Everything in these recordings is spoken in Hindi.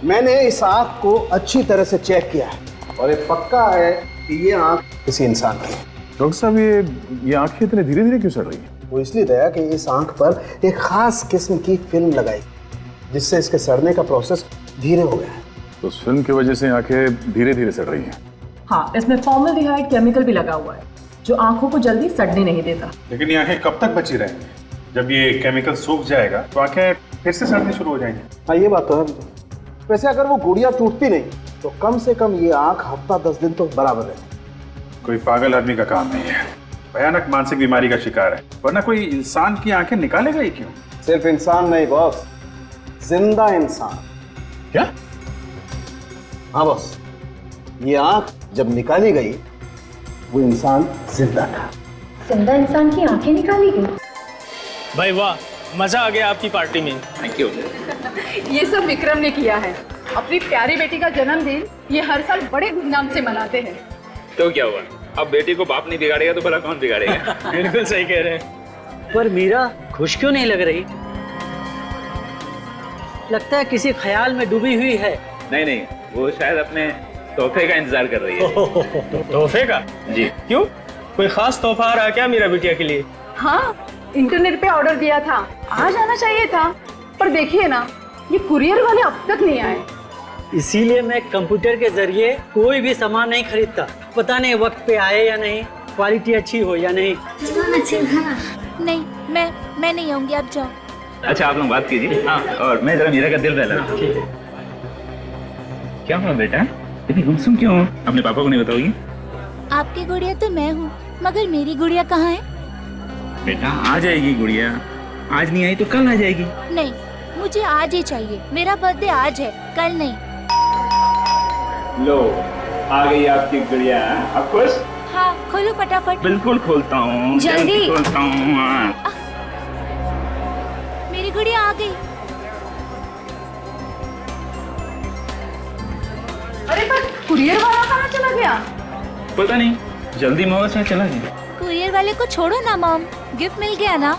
मैंने इस आंख को अच्छी तरह से चेक किया है और ये पक्का है कि ये आंख किसी इंसान की है। डॉक्टर साहब ये आंखें इतने धीरे धीरे क्यों सड़ रही हैं? वो इसलिए दया कि इस आंख पर एक खास किस्म की फिल्म लगाई जिससे इसके सड़ने का प्रोसेस धीरे हो गया है। तो उस फिल्म की वजह से आंखें धीरे धीरे सड़ रही हैं। हाँ, इसमें फॉर्मल्डिहाइड केमिकल भी लगा हुआ है जो आंखों को जल्दी सड़ने नहीं देता। लेकिन ये आंखें कब तक बची रहेंगी? जब ये केमिकल सूख जाएगा तो आंखें फिर से सड़नी शुरू हो जाएंगी। हाँ, ये बात तो है। वैसे अगर वो गुड़िया टूटती नहीं तो कम से कम ये आंख हफ्ता 10 दिन तो बराबर रहती। कोई पागल आदमी का काम नहीं है, भयानक मानसिक बीमारी का शिकार है, वरना कोई इंसान की आंखें निकालेगा ही क्यों? सिर्फ इंसान नहीं बॉस, जिंदा इंसान। क्या? हाँ बॉस, ये आंख जब निकाली गई वो इंसान जिंदा था। जिंदा इंसान की आंखें निकाली गई? भाई वाह, मजा आ गया आपकी पार्टी में। Thank you. ये सब विक्रम ने किया है। अपनी प्यारी बेटी का जन्मदिन ये हर साल बड़े धूमधाम से मनाते हैं। तो क्या हुआ, अब बेटी को बाप नहीं बिगाड़ेगा तो भला कौन बिगाड़ेगा? बिल्कुल सही कह रहे हैं। पर मीरा खुश क्यों नहीं लग रही? लगता है किसी ख्याल में डूबी हुई है। नहीं नहीं, वो शायद अपने तोहफे का इंतजार कर रही है। तोहफे का? जी। क्यों, कोई खास तोहफा आ रहा है क्या मेरा बिटिया के लिए? हाँ, इंटरनेट पे ऑर्डर दिया था, आज आना चाहिए था, पर देखिए ना, ये कुरियर वाले अब तक नहीं आए। इसीलिए मैं कंप्यूटर के जरिए कोई भी सामान नहीं खरीदता। पता नहीं वक्त पे आए या नहीं, क्वालिटी अच्छी हो या नहीं। नहीं, मैं नहीं आऊंगी, आप जाओ। अच्छा, आप लोग बात कीजिए। हाँ, और मैं जरा मीरा का दिल बहला। क्या हुआ बेटा, इतनी गुमसुम क्यों हो? अपने पापा को नहीं बताओगी? आपकी गुड़िया तो मैं हूँ, मगर मेरी गुड़िया कहाँ है? बेटा आ जाएगी गुड़िया, आज नहीं आई तो कल आ जाएगी। नहीं, मुझे आज ही चाहिए। मेरा बर्थडे आज है, कल नहीं। लो, आ गई आपकी गुड़िया। अब खुश? हाँ, खोलो फटाफट। बिल्कुल खोलता हूँ, जल्दी खोलता हूँ। मेरी गुड़िया आ गई। अरे पर कुरियर वाला कहाँ चला गया? पता नहीं, जल्दी में से चला गया। कुरियर वाले को छोड़ो ना मॉम, गिफ्ट मिल गया ना।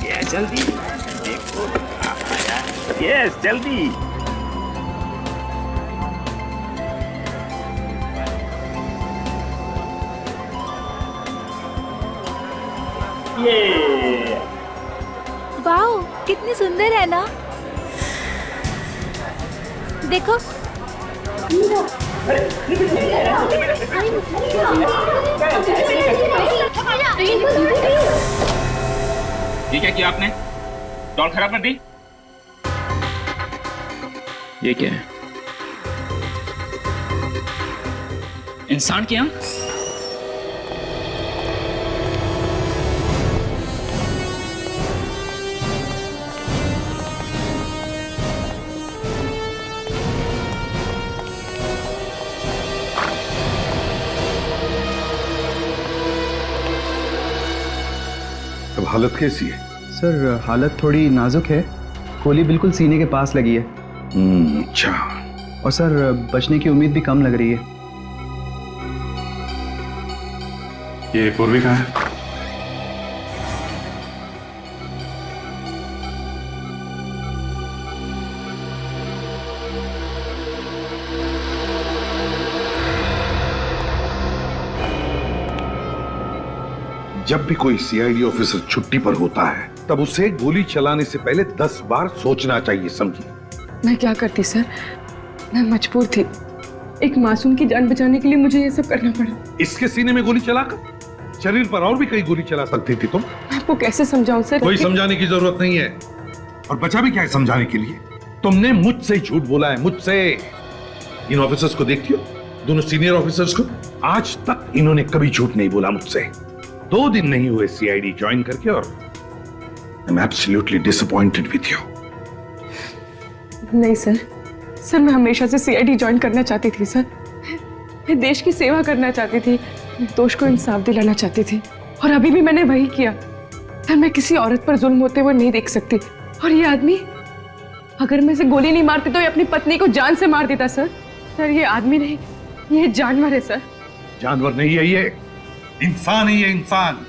ये जल्दी देखो, यस जल्दी। ये वाओ, कितनी सुंदर है ना। देखो। ये क्या किया आपने? डॉल खराब कर दी? ये क्या है? इंसान की आंख? अब हालत कैसी है? सर हालत थोड़ी नाजुक है, गोली बिल्कुल सीने के पास लगी है। अच्छा। और सर बचने की उम्मीद भी कम लग रही है। ये पूर्वी कहाँ है? जब भी कोई सीआईडी ऑफिसर छुट्टी पर होता है तब उसे गोली चलाने से पहले 10 बार सोचना चाहिए, समझी? मैं क्या करती सर, मैं मजबूर थी। एक मासूम की जान बचाने के लिए मुझे ये सब करना पड़ा। इसके सीने में गोली चलाकर शरीर पर और भी कई गोली चला सकती थी तुम। मैं आपको कैसे समझाऊं सर? कोई समझाने की जरूरत नहीं है। और बचा भी क्या है समझाने के लिए? तुमने मुझसे झूठ बोला है, मुझसे। इन ऑफिसर्स को देखती हो, दोनों सीनियर ऑफिसर्स को, आज तक इन्होंने कभी झूठ नहीं बोला मुझसे। 2 दिन नहीं हुए सीआईडी ज्वाइन करके और I am absolutely disappointed with you. नहीं सर, मैं हमेशा से सीआईडी ज्वाइन करना चाहती थी सर। मैं देश की सेवा करना चाहती थी, दोष को इंसाफ दिलाना चाहती थी, और अभी भी मैंने वही किया। सर मैं किसी औरत पर जुल्म होते हुए नहीं देख सकती। और ये आदमी, अगर मैं इसे गोली नहीं मारती तो ये अपनी पत्नी को जान से मार देता सर। सर ये आदमी नहीं, ये जानवर है सर। जानवर नहीं है, ये इंसान ही है, इंसान।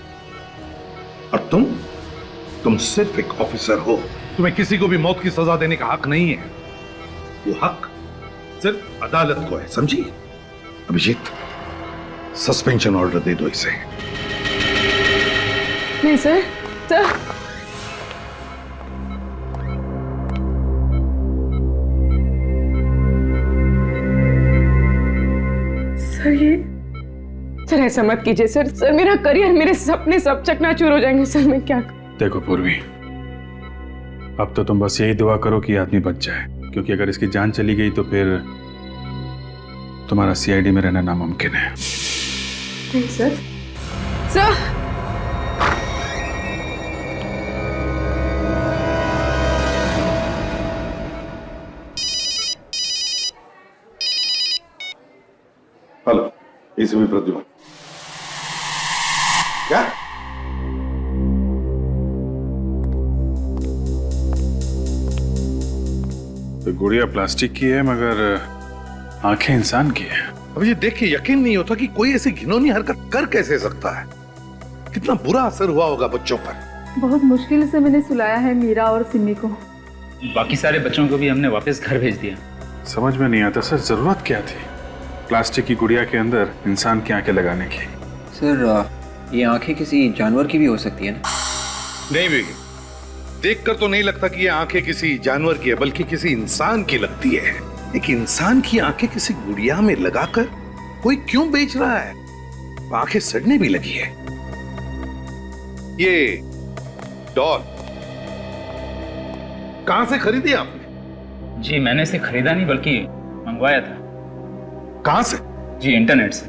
और तुम सिर्फ एक ऑफिसर हो। तुम्हें किसी को भी मौत की सजा देने का हक नहीं है। वो हक सिर्फ अदालत को है, समझी? अभिजीत, सस्पेंशन ऑर्डर दे दो इसे। नहीं सर, सर सर ऐसा मत कीजिए सर। सर मेरा करियर, मेरे सपने सब चकनाचूर हो जाएंगे सर। मैं क्या देखो पूर्वी, अब तो तुम बस यही दुआ करो कि ये आदमी बच जाए, क्योंकि अगर इसकी जान चली गई तो फिर तुम्हारा सीआईडी में रहना नामुमकिन है। नहीं सर, सर हेलो, इसे भी प्रद्युमन। क्या? तो गुड़िया प्लास्टिक की है मगर आंखें इंसान की है। अब ये देख के यकीन नहीं होता कि कोई ऐसी घिनौनी हरकत कर कैसे सकता है। कितना बुरा असर हुआ होगा बच्चों पर। बहुत मुश्किल से मैंने सुलाया है मीरा और सिमी को। बाकी सारे बच्चों को भी हमने वापस घर भेज दिया। समझ में नहीं आता सर, जरूरत क्या थी प्लास्टिक की गुड़िया के अंदर इंसान की आंखें लगाने की? सर ये आंखें किसी जानवर की भी हो सकती है ना? नहीं भी, देखकर तो नहीं लगता कि ये आंखें किसी जानवर की है, बल्कि किसी इंसान की लगती है। एक इंसान की आंखें किसी गुड़िया में लगाकर कोई क्यों बेच रहा है? आंखें सड़ने भी लगी है। ये डॉल कहां से खरीदी आपने? जी मैंने इसे खरीदा नहीं बल्कि मंगवाया था। कहां से? जी इंटरनेट से।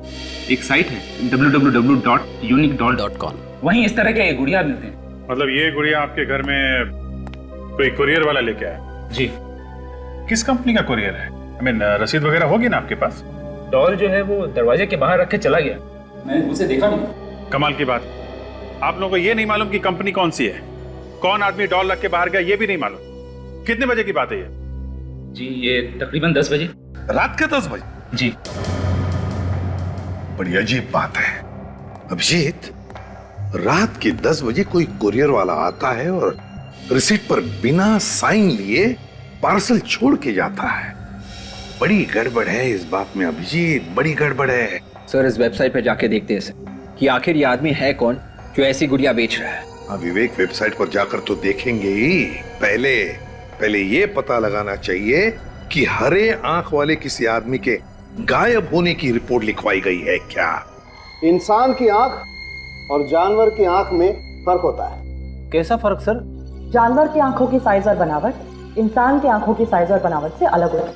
एक साइट है www.uniquedoll.com। वहीं इस तरह के गुड़िया मिलते हैं। मतलब ये गुड़िया आपके घर में कोई कुरियर वाला लेके आया? जी। किस कंपनी का कुरियर है? I mean, रसीद वगैरह होगी ना आपके पास? डॉल जो है वो दरवाजे के बाहर रख के चला गया, मैंने उसे देखा नहीं। कमाल की बात, आप लोगों को ये नहीं मालूम कि कंपनी कौन सी है, कौन आदमी डॉल रख के बाहर गया ये भी नहीं मालूम। कितने बजे की बात है ये? जी ये तकरीबन 10 बजे। रात के 10 बजे? जी। बड़ी अजीब बात है अभिजीत, रात के 10 बजे कोई कुरियर वाला आता है और रिसीट पर बिना साइन लिए पार्सल छोड़ के जाता है। बड़ी गड़बड़ है इस बात में अभिजीत, बड़ी गड़बड़ है। सर इस वेबसाइट पर जाके देखते हैं कि आखिर ये आदमी है कौन जो ऐसी गुड़िया बेच रहा है। हाँ विवेक, वेबसाइट पर जाकर तो देखेंगे ही, पहले ये पता लगाना चाहिए कि हरे आंख वाले किसी आदमी के गायब होने की रिपोर्ट लिखवाई गई है क्या? इंसान की आंख और जानवर की आंख में फर्क होता है। कैसा फर्क सर? जानवर की आंखों की साइज और बनावट इंसान की आंखों की साइज और बनावट से अलग होती है।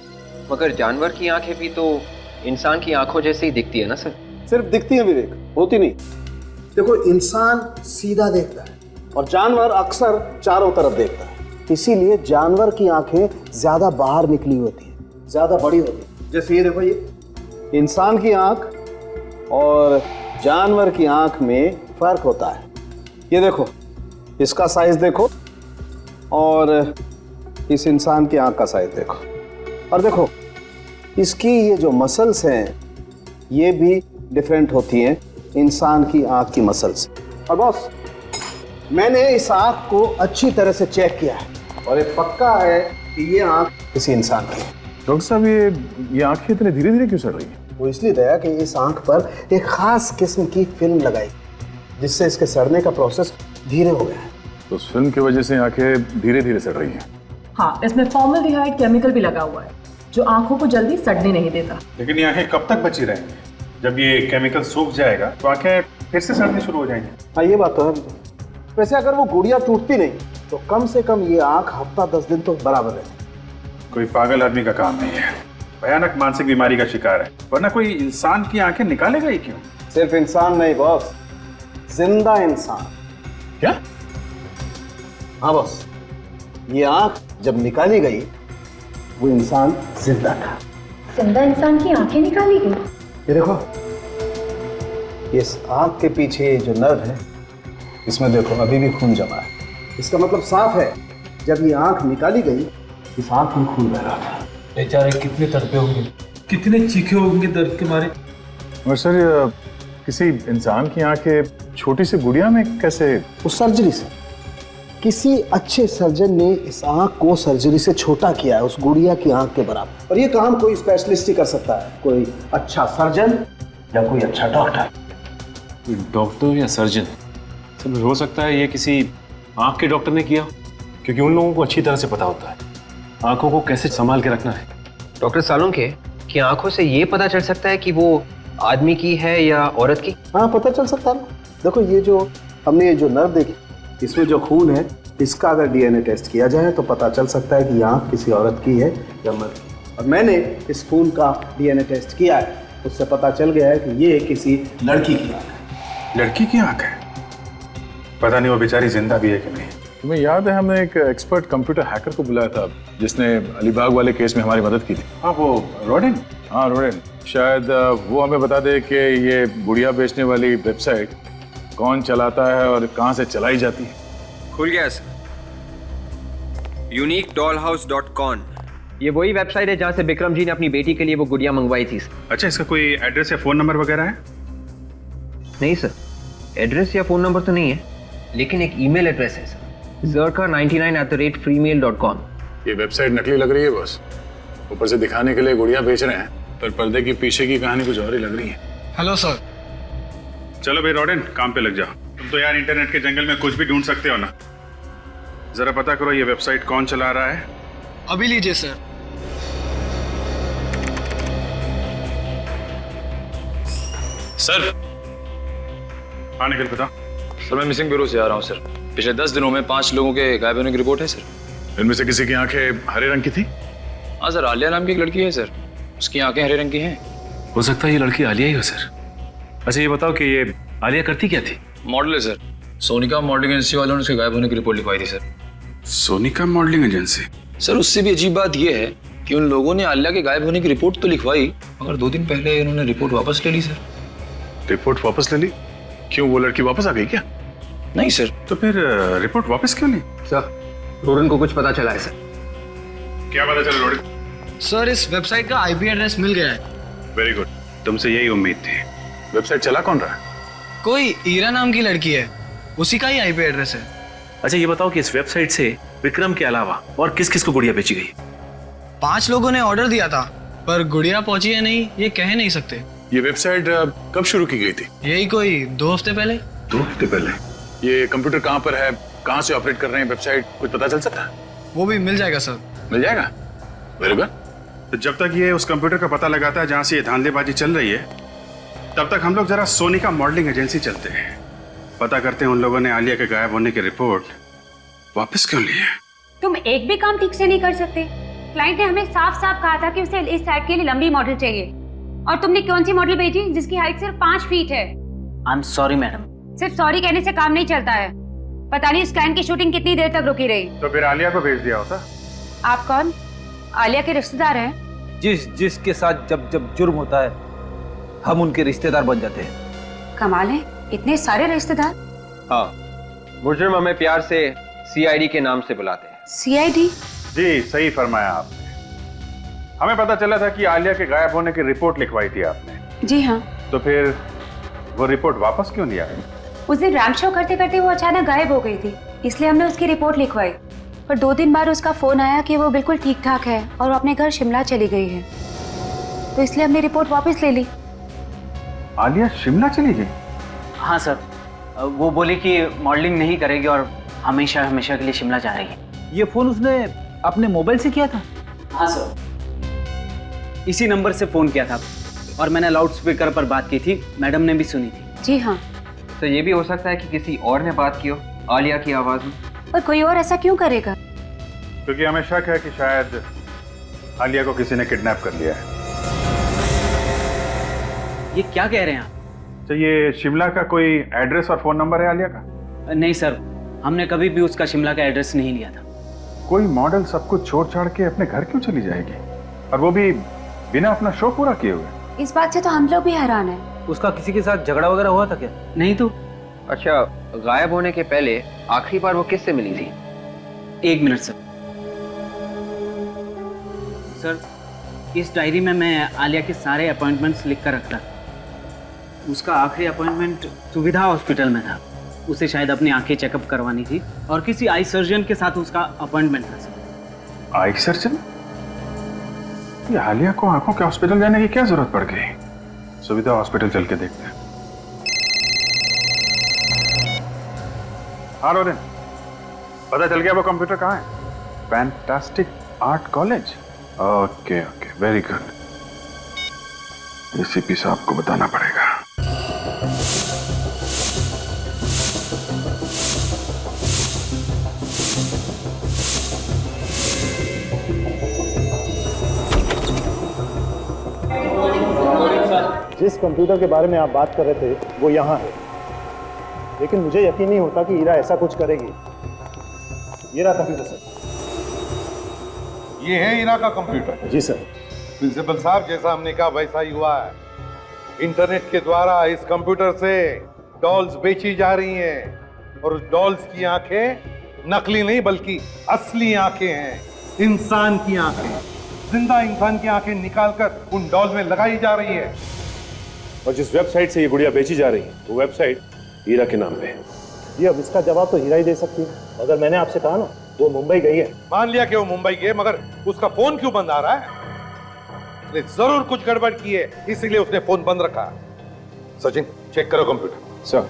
मगर जानवर की आंखें भी तो इंसान की आंखों जैसे ही दिखती है ना सर? सिर्फ दिखती है विवेक, होती नहीं। देखो, इंसान सीधा देखता है और जानवर अक्सर चारों तरफ देखता है। इसीलिए जानवर की आंखें ज्यादा बाहर निकली होती है, ज्यादा बड़ी होती है। जैसे ये देखो, ये इंसान की आंख और जानवर की आंख में फर्क होता है। ये देखो, इसका साइज देखो और इस इंसान की आंख का साइज देखो, और देखो इसकी ये जो मसल्स हैं ये भी डिफरेंट होती हैं इंसान की आंख की मसल्स। और बॉस, मैंने इस आंख को अच्छी तरह से चेक किया है और ये पक्का है कि ये आंख किसी इंसान की है। डॉक्टर साहब, ये आंखें इतने धीरे धीरे क्यों सड़ रही हैं? वो इसलिए दया कि इस आंख पर एक खास किस्म की फिल्म लगाई जिससे इसके सड़ने का प्रोसेस धीरे हो गया है। तो उस फिल्म की वजह से आंखें धीरे धीरे सड़ रही हैं। हाँ, इसमें फॉर्मल्डिहाइड केमिकल भी लगा हुआ है जो आंखों को जल्दी सड़ने नहीं देता। लेकिन ये आंखें कब तक बची रहेंगी? जब ये केमिकल सूख जाएगा तो आंखें फिर से सड़नी शुरू हो जाएंगी। हाँ, ये बात तो है। वैसे अगर वो गुड़िया टूटती नहीं तो कम से कम ये आंख हफ्ता 10 दिन तो बराबर रहती। कोई पागल आदमी का काम नहीं है, भयानक मानसिक बीमारी का शिकार है, वरना कोई इंसान की आंखें निकालेगा ही क्यों? सिर्फ इंसान नहीं बॉस, जिंदा इंसान। क्या? हाँ बॉस, ये आंख जब निकाली गई वो इंसान जिंदा था। जिंदा इंसान की आंखें निकाली गई? ये देखो, इस आंख के पीछे जो नर्व है इसमें देखो अभी भी खून जमा है। इसका मतलब साफ है, जब ये आंख निकाली गई इस आंख में खून बह रहा था। बेचारे कितने तड़पे होंगे, कितने चीखे होंगे दर्द के मारे। और सर, किसी इंसान की आंखें छोटी सी गुड़िया में कैसे? उस सर्जरी से किसी अच्छे सर्जन ने इस आंख को सर्जरी से छोटा किया है, उस गुड़िया की आंख के बराबर। और ये काम कोई स्पेशलिस्ट ही कर सकता है, कोई अच्छा सर्जन या कोई अच्छा डॉक्टर। डॉक्टर या सर्जन? सर हो सकता है ये किसी आंख के डॉक्टर ने किया, क्योंकि उन लोगों को अच्छी तरह से पता होता है आंखों को कैसे संभाल के रखना है। डॉक्टर सालुंखे, कि आंखों से ये पता चल सकता है कि वो आदमी की है या औरत की? हाँ, पता चल सकता है ना। देखो, ये जो हमने ये जो नर्व देखी, इसमें जो खून है, इसका अगर डीएनए टेस्ट किया जाए तो पता चल सकता है कि ये आंख किसी औरत की है या मर्द की। और मैंने इस खून का डीएनए टेस्ट किया है, उससे पता चल गया है कि ये किसी लड़की की आंख है। लड़की की आंख है? पता नहीं वो बेचारी जिंदा भी है कि नहीं। तुम्हें याद है हमने एक एक्सपर्ट कंप्यूटर हैकर को बुलाया था जिसने अलीबाग वाले केस में हमारी मदद की थी? हाँ, वो रोडेन। हाँ, रोडेन। शायद वो हमें बता दे कि ये गुड़िया बेचने वाली वेबसाइट कौन चलाता है और कहाँ से चलाई जाती है। खुल गया सर। uniquedollhouse.com। ये वही वेबसाइट है जहाँ से विक्रम जी ने अपनी बेटी के लिए वो गुड़िया मंगवाई थी। अच्छा, इसका कोई एड्रेस या फोन नंबर वगैरह है? नहीं सर, एड्रेस या फोन नंबर तो नहीं है, लेकिन एक ईमेल एड्रेस है सर, zerka99@freemail.com। ये वेबसाइट नकली लग रही है बॉस। ऊपर से दिखाने के लिए गुड़िया बेच रहे हैं, पर पर्दे की पीछे की कहानी कुछ और ही लग रही है। Hello sir. चलो भाई रोडेन, काम पे लग जाओ। तुम तो यार इंटरनेट के जंगल में कुछ भी ढूंढ सकते हो ना। जरा पता करो ये वेबसाइट कौन चला रहा है। अभी लीजिए सर। सर। हाँ, निकल बता। सर मैं मिसिंग ब्यूरो से आ रहा हूँ सर। पिछले 10 दिनों में 5 लोगों के गायब होने की रिपोर्ट है सर। इनमें से किसी की आंखें हरे रंग की थी? हाँ सर, आलिया नाम की एक लड़की है सर, उसकी आंखें हरे रंग की हैं। हो सकता है ये लड़की आलिया ही हो सर। अच्छा ये बताओ कि ये आलिया करती क्या थी? मॉडल है सर। सोनिका मॉडलिंग एजेंसी वालों ने उसके गायब होने की रिपोर्ट लिखवाई थी sir. Sonika modelling agency? Sir उससे भी अजीब बात यह है कि उन लोगों ने आलिया के गायब होने की रिपोर्ट तो लिखवाई, मगर 2 दिन पहले इन्होंने रिपोर्ट वापस ले ली सर। रिपोर्ट वापस ले ली? क्यों, वो लड़की वापस आ गई क्या? नहीं सर। तो फिर रिपोर्ट वापस क्यों ली? सर, रोडन को कुछ पता चला है सर। क्या पता चला रोडन? सर इस वेबसाइट का आईपी एड्रेस मिल गया है। वेरी गुड, तुमसे यही उम्मीद थी। वेबसाइट चला कौन रहा है? कोई ईरा नाम की लड़की है, उसी का ही आईपी एड्रेस है। अच्छा ये बताओ कि इस वेबसाइट से विक्रम के अलावा और किस किस को गुड़िया बेची गई? 5 लोगों ने ऑर्डर दिया था, पर गुड़िया पहुंची है नहीं ये कह नहीं सकते। ये वेबसाइट कब शुरू की गई थी? यही कोई 2 हफ्ते पहले। 2 हफ्ते पहले? ये कंप्यूटर कहाँ पर है, कहाँ से ऑपरेट कर रहे हैं वेबसाइट, कुछ पता चल सकता है? वो भी मिल जाएगा सर। मिल जाएगा? Very good. तो जब तक ये उस कंप्यूटर का पता लगाता है जहाँ से ये धांधलेबाजी चल रही है, तब तक हम लोग जरा सोनिका मॉडलिंग एजेंसी चलते हैं, पता करते हैं उन लोगों ने आलिया के गायब होने की रिपोर्ट वापस क्यों ली है। तुम एक भी काम ठीक से नहीं कर सकते। क्लाइंट ने हमें साफ साफ कहा था कि उसे इस साइट के लिए लंबी मॉडल चाहिए, और तुमने कौन सी मॉडल भेजी जिसकी हाइट सिर्फ 5 फीट है। I am sorry madam. सिर्फ सॉरी कहने से काम नहीं चलता है। पता नहीं इस क्लाइंट की शूटिंग कितनी देर तक रुकी रही। तो फिर आलिया को भेज दिया होता। आप कौन? आलिया के रिश्तेदार हैं? जिसके साथ जब जब जुर्म होता है हम उनके रिश्तेदार बन जाते हैं। कमाल है, इतने सारे रिश्तेदार। हाँ, मुजरिम हमें प्यार से सीआईडी के नाम से बुलाते हैं। सीआईडी? जी सही फरमाया आपने। हमें पता चला था कि आलिया के गायब होने की रिपोर्ट लिखवाई थी आपने। जी हाँ। तो फिर वो रिपोर्ट वापस क्यों नहीं आई? उस दिन रैंप शो करते करते वो अचानक गायब हो गई थी, इसलिए हमने उसकी रिपोर्ट लिखवाई। पर 2 दिन बाद उसका फोन आया कि वो बिल्कुल ठीक ठाक है और वो अपने घर शिमला चली गई है, तो इसलिए हमने रिपोर्ट वापस ले ली। आलिया शिमला चली गई? हाँ सर, वो बोली कि मॉडलिंग नहीं करेगी और हमेशा हमेशा के लिए शिमला जा रही है। ये फोन उसने अपने मोबाइल से किया था? हाँ सर, इसी नंबर से फोन किया था और मैंने लाउड स्पीकर पर बात की थी, मैडम ने भी सुनी थी। जी हाँ। तो ये भी हो सकता है कि किसी और ने बात की हो आलिया की आवाज में। और कोई और ऐसा क्यों करेगा? क्योंकि हमें शक है कि शायद आलिया को किसी ने किडनैप कर लिया है। ये क्या कह रहे हैं आप? तो ये शिमला का कोई एड्रेस और फोन नंबर है आलिया का? नहीं सर, हमने कभी भी उसका शिमला का एड्रेस नहीं लिया था। कोई मॉडल सब कुछ छोड़ छाड़ के अपने घर क्यों चली जाएगी, और वो भी बिना अपना शो पूरा किए हुए? इस बात से तो हम लोग भी हैरान हैं। उसका किसी के साथ झगड़ा वगैरह हुआ था क्या? नहीं तो। अच्छा, गायब होने के पहले आखिरी बार वो किससे मिली थी? 1 मिनट सर। सर, इस डायरी में मैं आलिया के सारे अपॉइंटमेंट्स लिख कर रखता। उसका आखिरी अपॉइंटमेंट सुविधा हॉस्पिटल में था। उसे शायद अपनी आंखें चेकअप करवानी थी और किसी आई सर्जन के साथ उसका अपॉइंटमेंट था सर। Eye surgeon? ये आलिया को आंखों के हॉस्पिटल जाने की क्या जरूरत पड़ गई? सुविधा हॉस्पिटल चल के देखते हैं। हाँ रोरिन, पता चल गया वो कंप्यूटर कहाँ है? Fantastic art college. Okay okay, very good. ACP साहब को बताना पड़ेगा। जिस कंप्यूटर के बारे में आप बात कर रहे थे वो यहाँ है, लेकिन मुझे यकीन नहीं होता कि ईरा ऐसा कुछ करेगी। ये रहा कंप्यूटर सर। ये है ईरा का कंप्यूटर? जी सर। प्रिंसिपल साहब, जैसा हमने कहा वैसा ही हुआ है। इंटरनेट के द्वारा इस कंप्यूटर से डॉल्स बेची जा रही हैं और उस डॉल्स की आंखें नकली नहीं बल्कि असली आंखें हैं, इंसान की आंखें। जिंदा इंसान की आंखें निकालकर उन डॉल्स में लगाई जा रही है। और जिस वेबसाइट से ये गुड़िया बेची जा रही है वो वेबसाइट हीरा के नाम पे है। ये अब इसका जवाब तो हीरा ही दे सकती है। अगर मैंने आपसे कहा ना वो मुंबई गई है। मान लिया कि वो मुंबई गई, मगर उसका फोन क्यों बंद आ रहा है? उसने जरूर कुछ गड़बड़ की है, इसीलिए उसने फोन बंद रखा। सचिन, चेक करो कंप्यूटर। सर।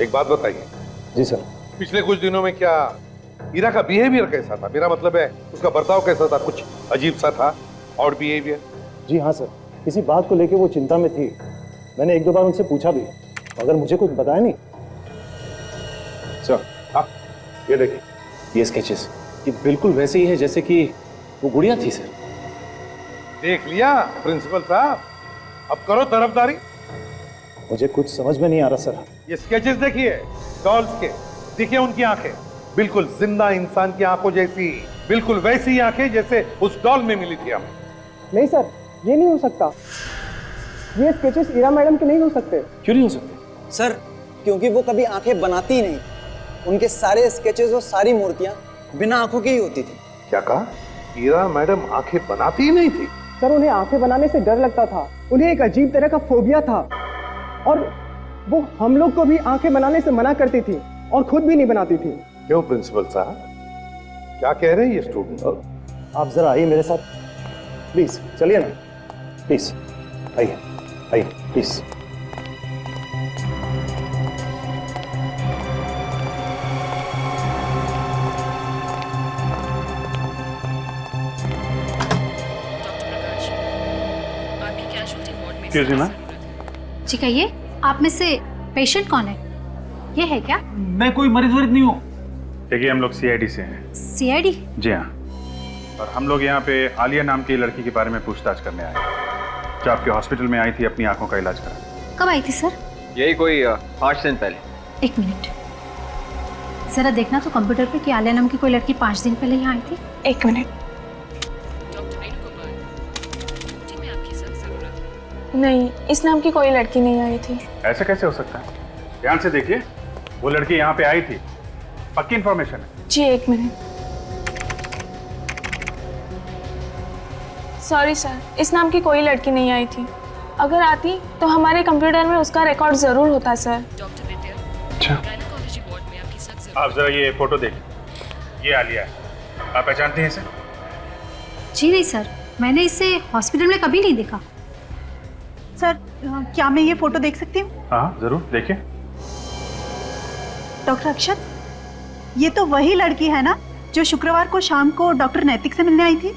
एक बात बताइए। जी सर। पिछले कुछ दिनों में क्या हीरा का बिहेवियर कैसा था? मेरा मतलब है उसका बर्ताव कैसा था? कुछ अजीब सा था और बिहेवियर? जी हाँ सर, किसी बात को लेके वो चिंता में थी। मैंने एक दो बार उनसे पूछा भी, मगर मुझे कुछ बताया नहीं। सर, हाँ, ये देखिए, ये स्केचेस ये बिल्कुल वैसे ही है जैसे कि वो गुड़िया थी सर। देख लिया प्रिंसिपल साहब, अब करो तरफदारी। मुझे कुछ समझ में नहीं आ रहा सर। ये स्केचेस देखिए डॉल्स के, देखिए उनकी आंखें बिल्कुल जिंदा इंसान की आंखों जैसी, बिल्कुल वैसी आंखें जैसे उस डॉल में मिली थी हमें। नहीं सर, ये नहीं हो सकता। ये स्केचेस ईरा मैडम के नहीं हो सकते। क्यों नहीं हो सकते? सर, क्योंकि वो कभी आंखें बनाती ही नहीं। उनके सारे स्केचेस और सारी मूर्तियां बिना आंखों की ही होती थी। क्या कहा? ईरा मैडम आंखें बनाती ही नहीं थी? सर, उन्हें आंखें बनाने से डर लगता था। उन्हें एक अजीब तरह का फोबिया था और वो हम लोग को भी आंखें बनाने से मना करती थी और खुद भी नहीं बनाती थी। क्यों प्रिंसिपल साहब, क्या कह रहे हैं ये स्टूडेंट? आप जरा आइए मेरे साथ प्लीज। चलिए ना प्लीज, आइए आइए प्लीज। जी कहिए, आप में से पेशेंट कौन है? ये है क्या? मैं कोई मरीज वरीज नहीं हूँ। देखिए, हम लोग सीआईडी से हैं। सीआईडी? जी हाँ, और हम लोग यहाँ पे आलिया नाम की लड़की के बारे में पूछताछ करने आए हैं, जो आपके हॉस्पिटल में आई थी अपनी आंखों का इलाज करा। कब आई थी सर? यही कोई 5 दिन पहले। एक मिनट, जरा देखना तो कंप्यूटर पे कि आलिया नाम की कोई लड़की 5 दिन पहले यहाँ आई थी। एक मिनट। नहीं, इस नाम की कोई लड़की नहीं आई थी। ऐसा कैसे हो सकता है? ध्यान से देखिए, वो लड़की यहाँ पे आई थी, पक्की इंफॉर्मेशन है। जी एक मिनट। सॉरी सर, इस नाम की कोई लड़की नहीं आई थी। अगर आती तो हमारे कंप्यूटर में उसका रिकॉर्ड जरूर होता सर। अच्छा, आप जरा ये फोटो देखिए, ये आलिया है। आप पहचानती हैं इसे? जी नहीं सर, मैंने इसे हॉस्पिटल में कभी नहीं देखा। सर, क्या मैं ये फोटो देख सकती हूँ? हाँ जरूर, देखिए। डॉक्टर अक्षत, ये तो वही लड़की है ना जो शुक्रवार को शाम को डॉक्टर नैतिक से मिलने आई थी?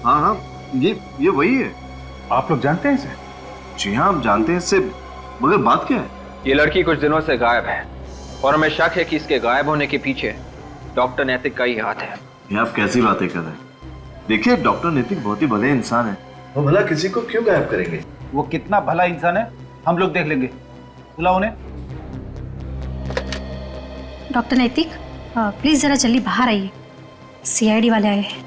हाँ हाँ, ये वही है। आप लोग जानते हैं इसे? जी हाँ, हम जानते हैं इससे, मगर बात क्या है? ये लड़की कुछ दिनों से गायब है और हमें शक है कि इसके गायब होने के पीछे डॉक्टर नैतिक का ही हाथ है। ये आप कैसी बातें कर रहे हैं? देखिए, डॉक्टर नैतिक बहुत ही भले इंसान है, वो भला किसी को क्यों गायब करेंगे? वो कितना भला इंसान है हम लोग देख लेंगे। बुलाओ उन्हें। डॉक्टर नैतिक, प्लीज जरा जल्दी बाहर आइए, सीआईडी वाले आए हैं।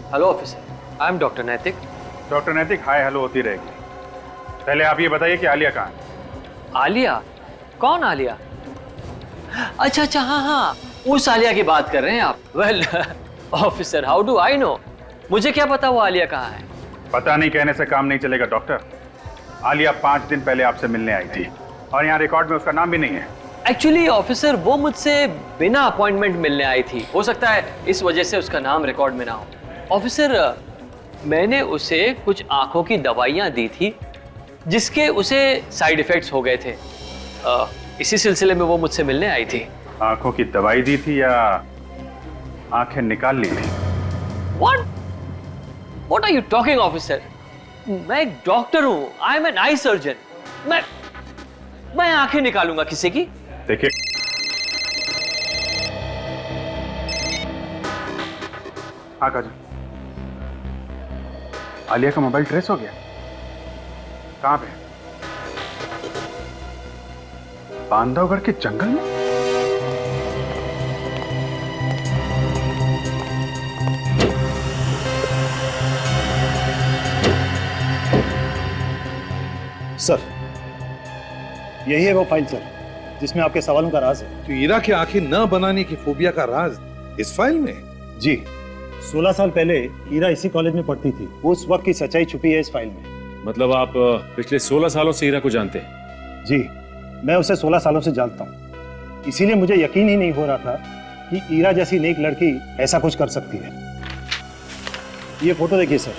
Hello officer, I am doctor नैतिक। डॉक्टर नैतिक, हाय हेलो होती रहेगी। पहले आप ये बताइए कि आलिया कहाँ है? आलिया? कौन आलिया? अच्छा अच्छा, हाँ हाँ, उस आलिया की बात कर रहे हैं आप? Well officer, how do I know? मुझे क्या पता वो आलिया कहाँ है? पता नहीं कहने से काम नहीं चलेगा डॉक्टर। आलिया 5 दिन पहले आपसे मिलने आई थी और यहाँ रिकॉर्ड में उसका नाम भी नहीं है। एक्चुअली ऑफिसर, वो मुझसे बिना अपॉइंटमेंट मिलने आई थी। हो सकता है इस वजह से उसका नाम रिकॉर्ड में ना हो। ऑफिसर, मैंने उसे कुछ आंखों की दवाइयाँ दी थी जिसके उसे साइड इफेक्ट्स हो गए थे। इसी सिलसिले में वो मुझसे मिलने आई थी। आंखों की दवाई दी थी या आंखें निकाल ली थी? What are you talking, officer? मैं एक डॉक्टर हूँ। I am an eye surgeon. मैं आंखें निकालूंगा किसी की? देखिए, हाँ काजल, आलिया का मोबाइल ट्रेस हो गया। कहाँ पे? बांधवगढ़ के जंगल में? सर, यही है वो फाइल सर, जिसमें आपके सवालों का राज है। तो ईरा की आंखें न बनाने की फोबिया का राज इस फाइल में? जी, 16 साल पहले ईरा इसी कॉलेज में पढ़ती थी। उस वक्त की सच्चाई छुपी है इस फाइल में। मतलब आप पिछले 16 सालों से ईरा को जानते हैं? जी, मैं उसे 16 सालों से जानता हूँ। इसीलिए मुझे यकीन ही नहीं हो रहा था कि ईरा जैसी नेक लड़की ऐसा कुछ कर सकती है। ये फोटो देखिए सर,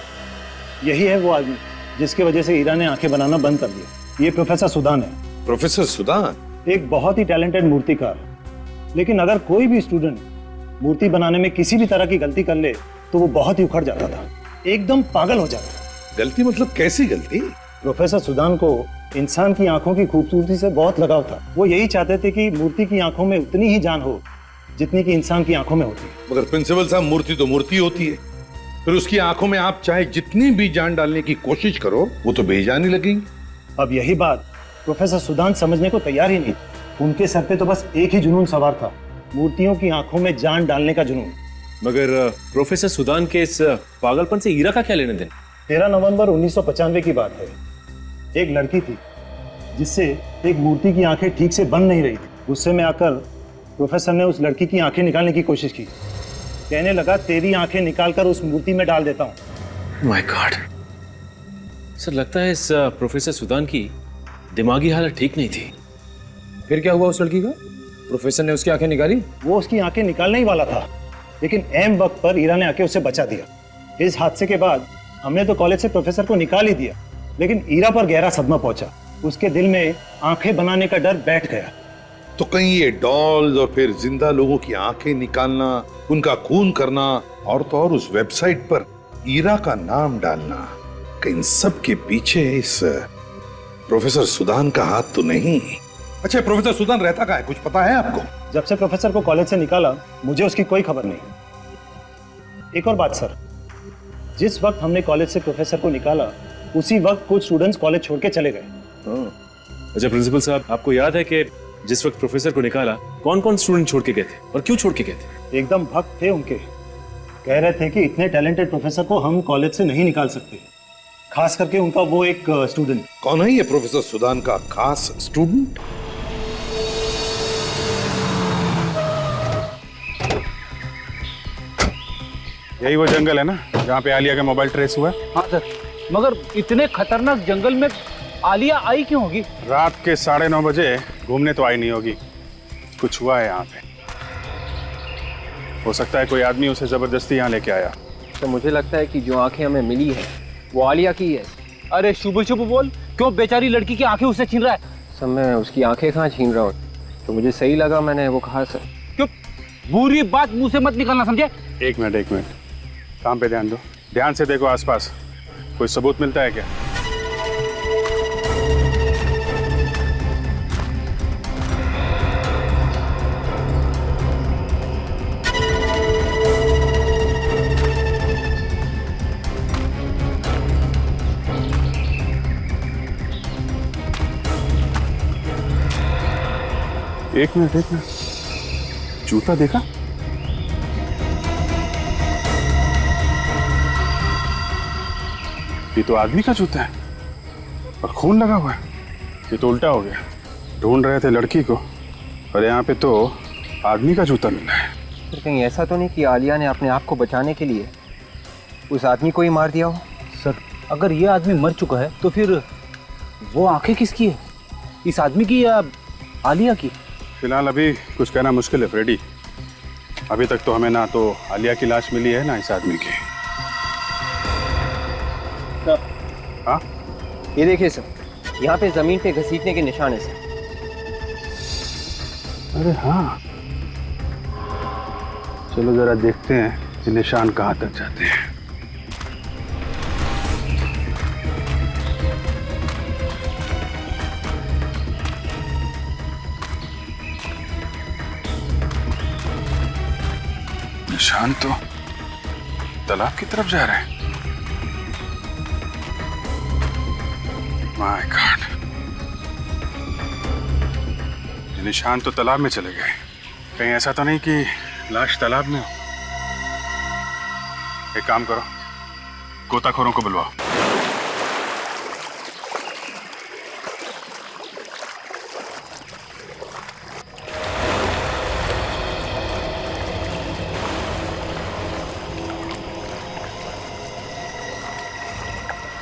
यही है वो आदमी जिसकी वजह से ईरा ने आंखें बनाना बंद कर दिया। ये प्रोफेसर सुदान है। Professor Sudan? एक बहुत ही टैलेंटेड मूर्तिकार। लेकिन अगर कोई भी स्टूडेंट मूर्ति बनाने में किसी भी तरह की गलती कर ले तो वो बहुत ही उखड़ जाता था, एकदम पागल हो जाता। गलती मतलब कैसी गलती? प्रोफेसर सुदान को इंसान की आंखों की खूबसूरती से बहुत लगाव था। वो यही चाहते थे कि मूर्ति की आंखों में उतनी ही जान हो जितनी कि इंसान की आंखों में होती है। मगर प्रिंसिपल साहब, मूर्ति तो मूर्ति होती है, फिर उसकी आंखों में आप चाहे जितनी भी जान डालने की कोशिश करो वो तो बेजान ही लगेंगी। अब यही बात प्रोफेसर सुदान समझने को तैयार ही नहीं। उनके सर पे तो बस एक ही जुनून सवार था, मूर्तियों की आंखों में जान डालने का जुनून। मगर प्रोफेसर सुदान के इस पागलपन से ईरा का क्या लेने देन? 13 नवंबर 1995 की बात है। एक लड़की थी जिससे एक मूर्ति की आंखें ठीक से बंद नहीं रही थी। गुस्से में आकर प्रोफेसर ने उस लड़की की आंखें निकालने की कोशिश की। कहने लगा, तेरी आंखें निकालकर उस मूर्ति में डाल देता हूं। माय गॉड सर, लगता है इस प्रोफेसर सुदान की दिमागी हालत ठीक नहीं थी। फिर क्या हुआ उस लड़की का? प्रोफेसर ने उसकी आंखें निकाली? वो उसकी आंखें निकालने ही वाला था, लेकिन ऐन वक्त पर ईरा ने आके उसे बचा दिया। इस हादसे के बाद हमने तो कॉलेज से प्रोफेसर को निकाल ही दिया, लेकिन ईरा पर गहरा सदमा पहुंचा। उसके दिल में आंखें बनाने का डर बैठ गया। तो कहीं ये डॉल्स और फिर जिंदा लोगों की आंखें निकालना, उनका खून करना और तो और उस वेबसाइट पर ईरा का नाम डालना, कहीं सब के पीछे इस प्रोफेसर सुदान का हाथ तो नहीं? अच्छा, प्रोफेसर सुदान रहता कहाँ है, कुछ पता है आपको? जब से प्रोफेसर को कॉलेज से निकाला मुझे उसकी कोई खबर नहीं। एक और बात सर, जिस वक्त हमने कॉलेज से प्रोफेसर को निकाला उसी वक्त कुछ स्टूडेंट्स कॉलेज छोड़ के चले गए। अच्छा प्रिंसिपल साहब, आपको याद है कि जिस वक्त प्रोफेसर को निकाला कौन कौन स्टूडेंट छोड़ के गए थे और क्यों छोड़ के गए थे? एकदम भक्त थे उनके। कह रहे थे कि इतने टैलेंटेड प्रोफेसर को हम कॉलेज से नहीं निकाल सकते, खास करके उनका वो एक स्टूडेंट। कौन है ये प्रोफेसर सुदान का खास स्टूडेंट? यही वो जंगल है ना जहाँ पे आलिया का मोबाइल ट्रेस हुआ? हाँ सर, मगर इतने खतरनाक जंगल में आलिया आई क्यों होगी? रात के 9:30 बजे घूमने तो आई नहीं होगी, कुछ हुआ है यहाँ पे। हो सकता है कोई आदमी उसे जबरदस्ती यहाँ लेके आया। तो मुझे लगता है कि जो आंखें हमें मिली है वो आलिया की है। अरे शुभ शुभ बोल, क्यों बेचारी लड़की की आंखें उससे छीन रहा है? सर, मैं उसकी आंखें कहाँ छीन रहा हूँ, तो मुझे सही लगा, मैंने वो कहा सर। क्यों बुरी बात मुंह से मत निकालना, समझे? एक मिनट, काम पे ध्यान दो, ध्यान से देखो आसपास, कोई सबूत मिलता है क्या? एक मिनट, जूता देखा? ये तो आदमी का जूता है और खून लगा हुआ है। ये तो उल्टा हो गया। ढूंढ रहे थे लड़की को और यहाँ पे तो आदमी का जूता मिला है। फिर कहीं ऐसा तो नहीं कि आलिया ने अपने आप को बचाने के लिए उस आदमी को ही मार दिया हो? सर, अगर ये आदमी मर चुका है तो फिर वो आंखें किसकी है? इस आदमी की या आलिया की? फिलहाल अभी कुछ कहना मुश्किल है फ्रेडी। अभी तक तो हमें ना तो आलिया की लाश मिली है ना इस आदमी की। हाँ, ये देखिए सर, यहाँ पे जमीन पे घसीटने के निशान है सर। अरे हाँ, चलो जरा देखते हैं कि निशान कहाँ तक जाते हैं। निशान तो तालाब की तरफ जा रहे हैं। माय गॉड, ये निशान तो तालाब में चले गए। कहीं ऐसा तो नहीं कि लाश तालाब में हो? एक काम करो, गोताखोरों को बुलवाओ।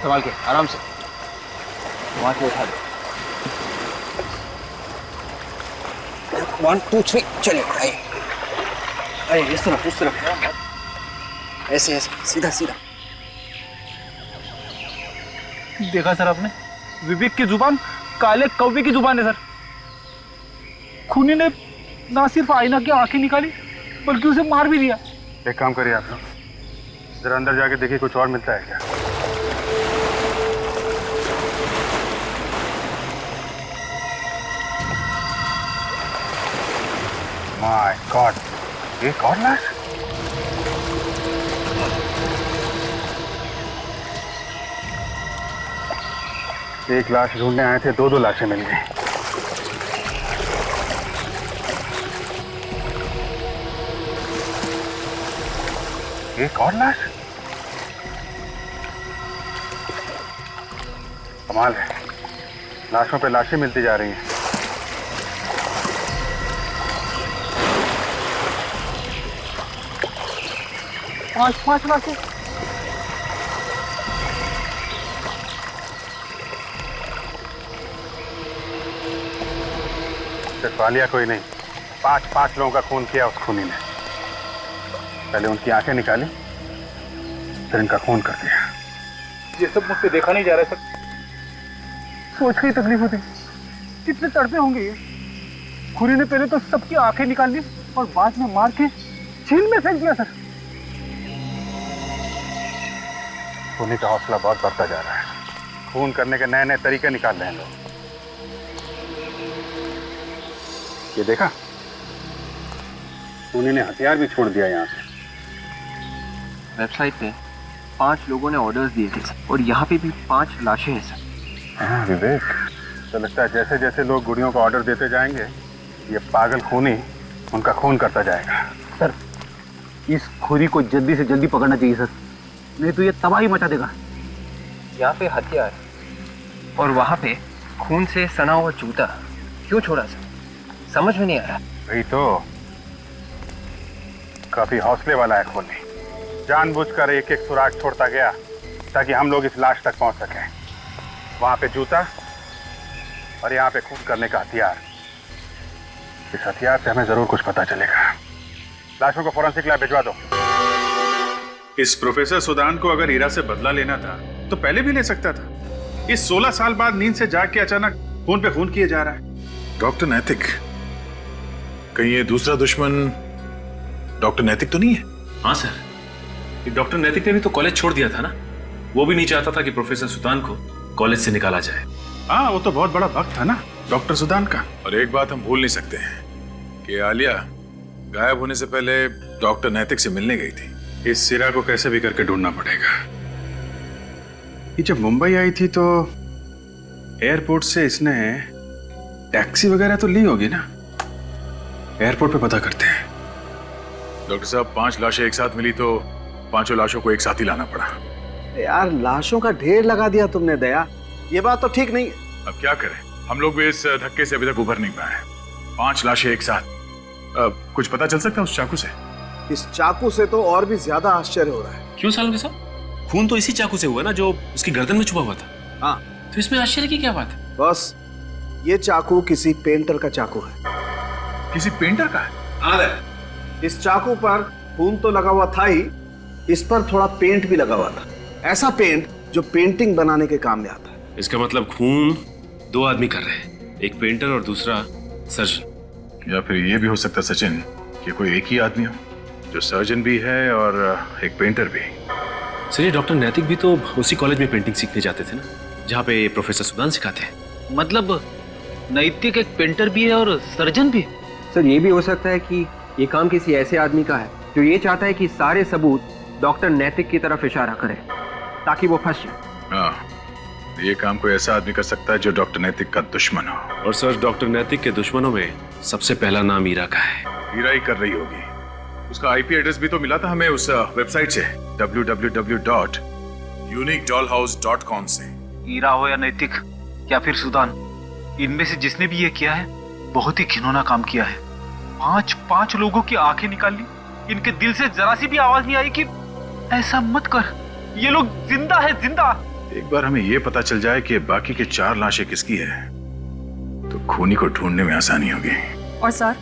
संभाल के, आराम से वहां से उठा दो। 1 2 3 चलिए, आइए आइए, इस तरफ उस तरफ, ऐसे ऐसे, सीधा सीधा। देखा सर आपने, विवेक की जुबान काले कौवे की जुबान है सर। खूनी ने ना सिर्फ आईना की आंखें निकाली बल्कि उसे मार भी दिया। एक काम करिए आप लोग, जरा अंदर जाके देखिए कुछ और मिलता है क्या। माय गॉड, एक और लाश। एक लाश ढूंढने आए थे, दो लाशें मिल गई। एक और लाश, कमाल है, लाशों पे लाशें मिलती जा रही हैं। पांच लाशें। सिर्फ आलिया कोई नहीं, 5 लोगों का खून किया उस खूनी ने। पहले उनकी आंखें निकाली, फिर इनका खून कर दिया। ये सब मुझसे देखा नहीं जा रहा सर। सोच के ही तकलीफ होती, कितने तड़पे होंगे ये। खूनी ने पहले तो सबकी आंखें निकाल ली और बाद में मार के झील में फेंक दिया सर। खूनी का हौसला बहुत बढ़ता जा रहा है। खून करने के नए नए तरीके निकाल रहे हैं लोग। ये देखा, खूनी ने हथियार भी छोड़ दिया यहाँ पे। वेबसाइट पे 5 लोगों ने ऑर्डर्स दिए थे और यहाँ पे भी 5 लाशें हैं सर। हाँ विवेक, तो लगता है जैसे जैसे लोग गुड़ियों को ऑर्डर देते जाएंगे, ये पागल खूनी उनका खून करता जाएगा। सर, इस खूनी को जल्दी से जल्दी पकड़ना चाहिए सर, नहीं तो ये तबाही मचा देगा। यहाँ पे हथियार और वहाँ पे खून से सना हुआ जूता क्यों छोड़ा सर, समझ में नहीं आ रहा। वही तो, काफी हौसले वाला है खूनी। जानबूझकर एक एक सुराग छोड़ता गया ताकि हम लोग इस लाश तक पहुंच सकें। वहां पे जूता और यहाँ पे खून करने का हथियार। इस हथियार से हमें जरूर कुछ पता चलेगा। लाशों को फोरेंसिक लैब भिजवा दो। इस प्रोफेसर सुदान को अगर हीरा से बदला लेना था तो पहले भी ले सकता था। इस 16 साल बाद नींद से जाग के अचानक खून पे खून किए जा रहा है। डॉक्टर नैतिक, कहीं ये दूसरा दुश्मन डॉक्टर नैतिक तो नहीं है? हाँ सर, डॉक्टर नैतिक ने भी तो कॉलेज छोड़ दिया था ना। वो भी नहीं चाहता था कि प्रोफेसर सुदान को कॉलेज से निकाला जाए। हाँ, वो तो बहुत बड़ा भक्त था ना डॉक्टर सुदान का। और एक बात हम भूल नहीं सकते हैं कि आलिया गायब होने से पहले डॉक्टर नैतिक से मिलने गई थी। इस सिरा को कैसे भी करके ढूंढना पड़ेगा। ये जब मुंबई आई थी तो एयरपोर्ट से इसने टैक्सी वगैरह तो ली होगी ना। एयरपोर्ट पे पता करते हैं। डॉक्टर साहब, 5 लाशें एक साथ मिली तो 5 लाशों को एक साथ ही लाना पड़ा। यार, लाशों का ढेर लगा दिया तुमने दया, ये बात तो ठीक नहीं। अब क्या करें, हम लोग भी इस धक्के से अभी तक उभर नहीं पाए। 5 लाशें एक साथ, कुछ पता चल सकता है उस चाकू से? इस चाकू से तो और भी ज्यादा आश्चर्य हो रहा है। क्यों सालों साहब? खून तो इसी चाकू से हुआ ना जो उसकी गर्दन में छुपा हुआ था। हाँ, तो इसमें आश्चर्य की क्या बात है? बस ये चाकू किसी पेंटर का चाकू है। किसी पेंटर का? इस चाकू पर खून तो लगा हुआ था ही, इस पर थोड़ा पेंट भी लगा हुआ था। ऐसा पेंट जो पेंटिंग बनाने के काम में आता है। इसका मतलब खून दो आदमी कर रहे हैं, एक पेंटर और दूसरा सर्जन। या फिर ये भी हो सकता है सचिन कि कोई एक ही आदमी हो जो सर्जन भी है और एक पेंटर भी। सर ये डॉक्टर नैतिक भी तो उसी कॉलेज में पेंटिंग सीखने जाते थे ना, जहाँ पे प्रोफेसर सुदान सिखाते हैं। मतलब नैतिक एक पेंटर भी है और सर्जन भी? सर ये भी हो सकता है कि ये काम किसी ऐसे आदमी का है जो ये चाहता है कि सारे सबूत डॉक्टर नैतिक की तरफ इशारा करें ताकि वो फंस जाए। हाँ, ये काम कोई ऐसा आदमी कर सकता है जो डॉक्टर नैतिक का दुश्मन हो। और सर डॉक्टर नैतिक के दुश्मनों में सबसे पहला नाम ईरा का है। ईरा ही कर रही होगी। उसका आईपी एड्रेस भी तो मिला था हमें उस वेबसाइट से, www.uniquedollhouse.com से। ईरा हो या नैतिक या फिर सुदान, इनमें से जिसने भी ये किया है बहुत ही घिनौना काम किया है। पांच लोगों की आंखें निकाल ली, इनके दिल से जरा सी भी आवाज नहीं आई कि ऐसा मत कर, ये लोग जिंदा है जिंदा। एक बार हमें ये पता चल जाए कि बाकी के 4 लाशें किसकी है तो खूनी को ढूंढने में आसानी होगी। और सर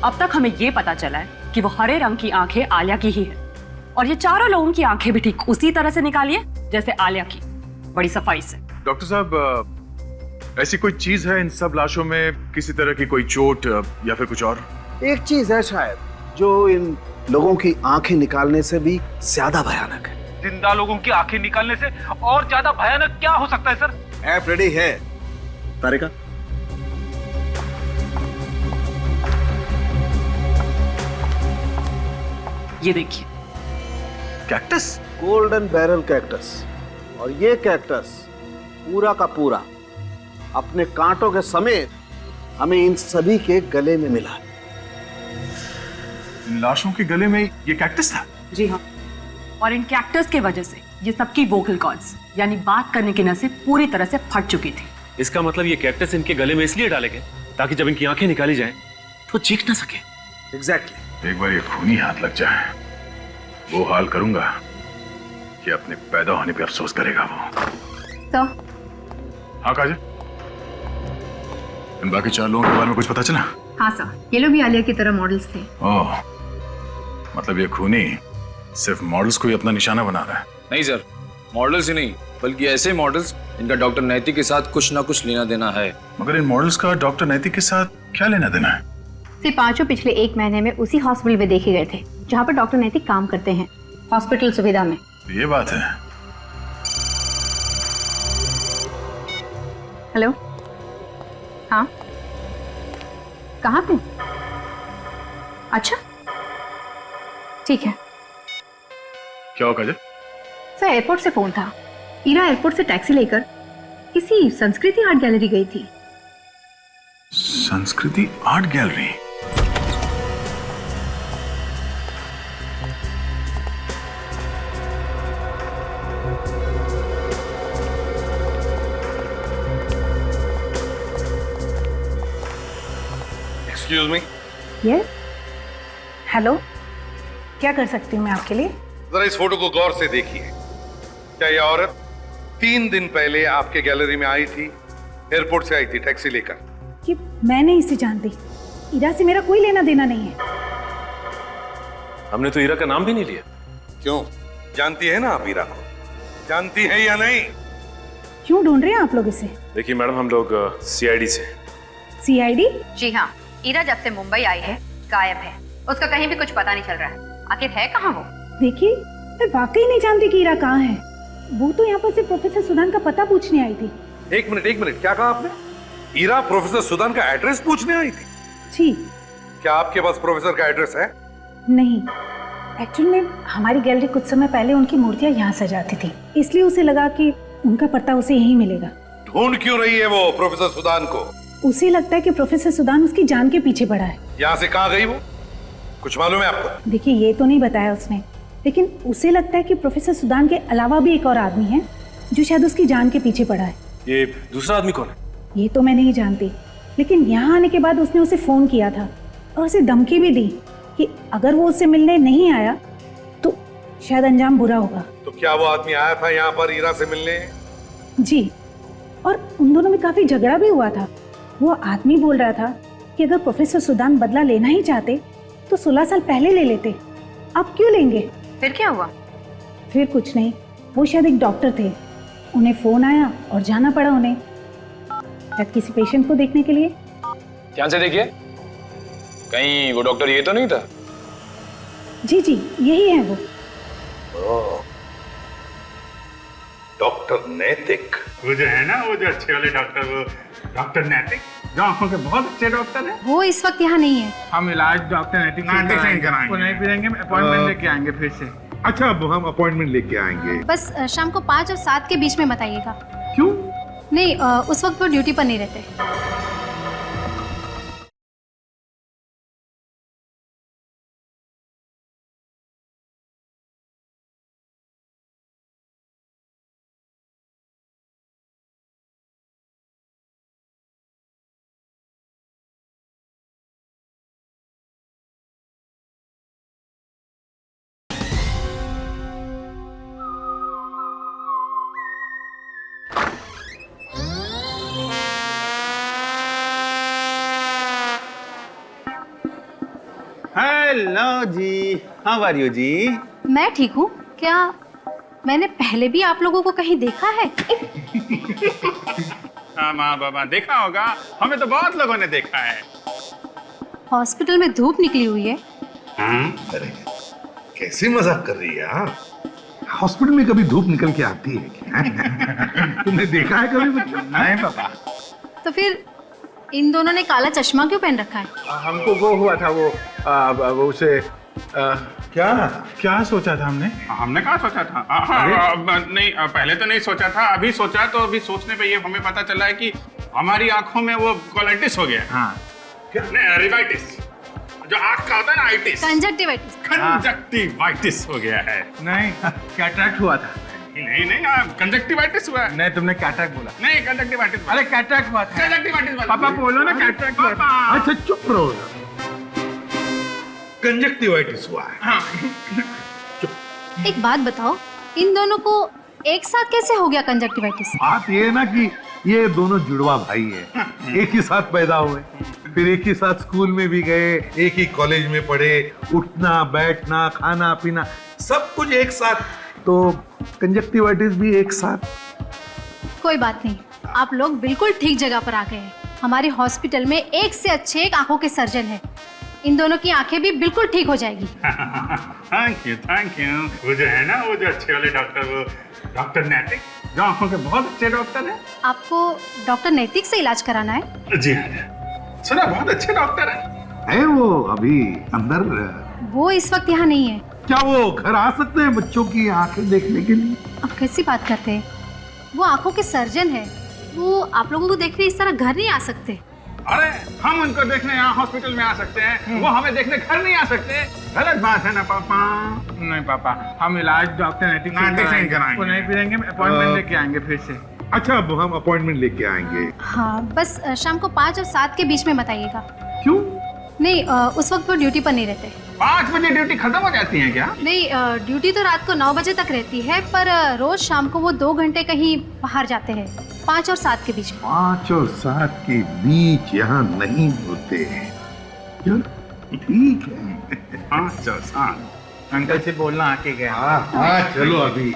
अब तक हमें ये पता चला है कि वो हरे रंग की आंखें आलिया की ही है, और ये चारों लोगों की आंखें भी ठीक उसी तरह से निकाली है जैसे आलिया की, बड़ी सफाई से। डॉक्टर साहब, ऐसी कोई चीज है इन सब लाशों में, किसी तरह की कोई चोट या फिर कुछ और? एक चीज है शायद जो इन लोगों की आंखें निकालने से भी ज्यादा भयानक है। जिंदा लोगों की आंखें निकालने से और ज्यादा भयानक क्या हो सकता है सर? ऐप रेडी है तारिका? ये देखिए, कैक्टस, गोल्डन बैरल कैक्टस। और ये कैक्टस पूरा का पूरा अपने कांटों के समेत हमें इन सभी के गले में मिला। इन लाशों के गले में ये कैक्टस था? जी हाँ, और इन कैक्टस के वजह से ये सबकी वोकल कॉर्ड्स यानी बात करने की नसें पूरी तरह से फट चुकी थी। इसका मतलब ये कैक्टस इनके गले में इसलिए डाले गए ताकि जब इनकी आंखें निकाली जाएं तो चीख ना सके। एग्जैक्टली। एक बार ये खूनी हाथ लग जाए, वो हाल करूंगा कि अपने पैदा होने पे अफसोस करेगा वो। तो हाँ काजल, इन बाकी 4 लोगों के बारे में कुछ पता चला? हाँ सर, ये लोग भी आलिया की तरह मॉडल्स थे। ओह, मतलब ये खूनी सिर्फ मॉडल्स को ही अपना निशाना बना रहा है? नहीं सर, मॉडल्स ही नहीं बल्कि ऐसे मॉडल्स इनका डॉक्टर नैतिक के साथ कुछ ना कुछ लेना देना है। मगर इन मॉडल्स का डॉक्टर नैतिक के साथ क्या लेना देना है? सिर्फ 5 पिछले 1 महीने में उसी हॉस्पिटल में देखे गए थे जहाँ पर डॉक्टर नैतिक काम करते हैं, हॉस्पिटल सुविधा में। ये बात है। हेलो, हाँ, कहाँ पे? अच्छा, ठीक है। क्या हो काजल? सर एयरपोर्ट से फोन था। ईरा एयरपोर्ट से टैक्सी लेकर किसी संस्कृति आर्ट गैलरी गई थी। संस्कृति art gallery? Excuse me. Yes, hello, क्या कर सकती हूँ मैं आपके लिए? जरा इस फोटो को गौर से देखिए। क्या यह औरत 3 दिन पहले आपके गैलरी में आई थी? एयरपोर्ट से आई थी टैक्सी लेकर। कि मैं नहीं इसे जानती, ईरा से मेरा कोई लेना देना नहीं है। हमने तो ईरा का नाम भी नहीं लिया। क्यों, जानती है ना आप ईरा को? जानती है या नहीं? क्यों ढूंढ रहे हैं आप लोग इसे? देखिए मैडम, हम लोग सीआईडी से। सीआईडी? जी हाँ, ईरा जब से मुंबई आई है गायब है, उसका कहीं भी कुछ पता नहीं चल रहा है। आखिर है कहाँ वो? देखिए, मैं वाकई नहीं जानती कि ईरा कहाँ है। वो तो यहाँ पर सिर्फ प्रोफेसर सुदान का पता पूछने आई थी। एक मिनट, क्या कहा आपने? ईरा प्रोफेसर सुदान का एड्रेस पूछने आई थी? जी। क्या आपके पास प्रोफेसर का एड्रेस है? नहीं, एक्चुअल में हमारी गैलरी कुछ समय पहले उनकी मूर्तियां यहाँ सजाती थी, इसलिए उसे लगा कि उनका पता उसे यहीं मिलेगा। ढूंढ क्यों रही है वो प्रोफेसर सुदान को? उसे लगता है कि प्रोफेसर सुदान उसकी जान के पीछे पड़ा है। यहाँ से कहाँ गई वो, कुछ मालूम है आपको? देखिए, ये तो नहीं बताया उसने, लेकिन उसे लगता है कि प्रोफेसर सुदान के अलावा भी एक और आदमी है जो शायद उसकी जान के पीछे पड़ा है। ये दूसरा आदमी कौन है? ये तो मैं नहीं जानती, लेकिन यहाँ आने के बाद उसने उसे फोन किया था और उसे धमकी भी दी कि अगर वो उससे मिलने नहीं आया तो शायद अंजाम बुरा होगा। तो क्या वो आदमी आया था यहाँ पर ईरा से मिलने? जी, और उन दोनों में काफी झगड़ा भी हुआ था। वो आदमी बोल रहा था कि अगर प्रोफेसर सुदान बदला लेना ही चाहते तो 16 साल पहले ले लेते, अब क्यों लेंगे? फिर क्या हुआ? फिर कुछ नहीं, वो शायद एक डॉक्टर थे, उन्हें फोन आया और जाना पड़ा उन्हें, शायद किसी पेशेंट को देखने के लिए। ध्यान से देखिए, कहीं वो डॉक्टर ये तो नहीं था? जी जी, यही है वो। डॉक्टर नैतिक, वो जो है ना, वो जो अच्छे वाले डॉक्टर, वो डॉक्टर नैतिक, जो आंखों के बहुत अच्छे डॉक्टर हैं। वो इस वक्त यहाँ नहीं है। हम इलाज डॉक्टर नैतिक से कराएंगे। वो नहीं फिरेंगे, अपॉइंटमेंट लेके आएंगे फिर से। अच्छा, अब हम अपॉइंटमेंट लेके आएंगे। बस शाम को 5 और 7 के बीच में बताइएगा। क्यों? नहीं, उस वक्त वो ड्यूटी पर नहीं रहते। Hello ji, how are you ji? मैं ठीक हूँ। क्या मैंने पहले भी आप लोगों को कहीं देखा है? हाँ माँ बाबा, देखा होगा, हमें तो बहुत लोगों ने देखा है। हॉस्पिटल में धूप निकली हुई है। अरे कैसे मजाक कर रही है? हॉस्पिटल में कभी धूप निकल के आती है क्या? तुमने देखा है कभी बच्चों? नहीं पापा। तो फिर इन दोनों ने काला चश्मा क्यों पहन रखा है? हमको वो हुआ था, वो उसे क्या सोचा था हमने? हमने कहा सोचा था? नहीं, पहले तो नहीं सोचा था, अभी सोचा, तो अभी सोचने पे ये हमें पता चला है कि हमारी आंखों में वो कोलाइटिस हो गया है। हाँ। नहीं, रिवाइटिस, जो आंख का होता है ना, आइटिस, कंजक्टिवाइटिस हो गया है। नहीं, कैटरैक्ट हुआ था। नहीं नहीं, कंजक्टिवाइटिस हुआ है। नहीं, तुमने कैटरैक्ट बोला। नहीं, कंजक्टिवाइटिस। अरे कैटरैक्ट हुआ था। कंजक्टिवाइटिस पापा बोलो ना, कैटरैक्ट हुआ था। अच्छा चुप रहो, कंजक्टिवाइटिस हुआ है। हाँ। एक बात बताओ, इन दोनों को एक साथ कैसे हो गया कंजक्टिवाइटिस? बात ये है ना कि ये दोनों जुड़वा भाई है, एक ही साथ पैदा हुए, फिर एक ही साथ स्कूल में भी गए, एक ही कॉलेज में पढ़े, उठना बैठना खाना पीना सब कुछ एक साथ, तो कंजक्टिवाइटिस भी एक साथ। कोई बात नहीं, आप लोग बिल्कुल ठीक जगह पर आ गए हैं। हमारे हॉस्पिटल में एक से अच्छे एक आंखों के सर्जन हैं। इन दोनों की आंखें भी बिल्कुल ठीक हो जाएगी। Thank you, thank you. वो जो है ना, वो जो अच्छे वाले डॉक्टर, वो डॉक्टर नैतिक, जो आंखों के बहुत अच्छे डॉक्टर हैं। आपको डॉक्टर नैतिक से इलाज कराना है? जी हाँ, सुना, बहुत अच्छे डॉक्टर है वो अभी अंदर? वो इस वक्त यहाँ नहीं है। क्या वो घर आ सकते हैं बच्चों की आंखें देखने के लिए? आप कैसी बात करते हैं? वो आंखों के सर्जन है, वो आप लोगों को देखने इस तरह घर नहीं आ सकते। अरे हम उनको देखने यहाँ हॉस्पिटल में आ सकते हैं, वो हमें देखने घर नहीं आ सकते। गलत बात है ना पापा? नहीं पापा, हम इलाज डॉक्टर नैतिक से कराएंगे। वो नहीं फिरेंगे, अपॉइंटमेंट लेके आएंगे फिर से। अच्छा, अब हम अपॉइंटमेंट लेके आएंगे। हाँ, बस शाम को 5 और 7 के बीच में बताइएगा। क्यों? नहीं, उस वक्त वो ड्यूटी पर नहीं रहते। 5 बजे ड्यूटी खत्म हो जाती है क्या? नहीं, ड्यूटी तो रात को 9 बजे तक रहती है, पर रोज शाम को वो 2 घंटे कहीं बाहर जाते हैं, 5 और 7 के बीच में। 5 और 7 के बीच यहाँ नहीं होते। ठीक है। 5 और 7 अंकल से बोलना आके गया। हाँ, चलो अभी।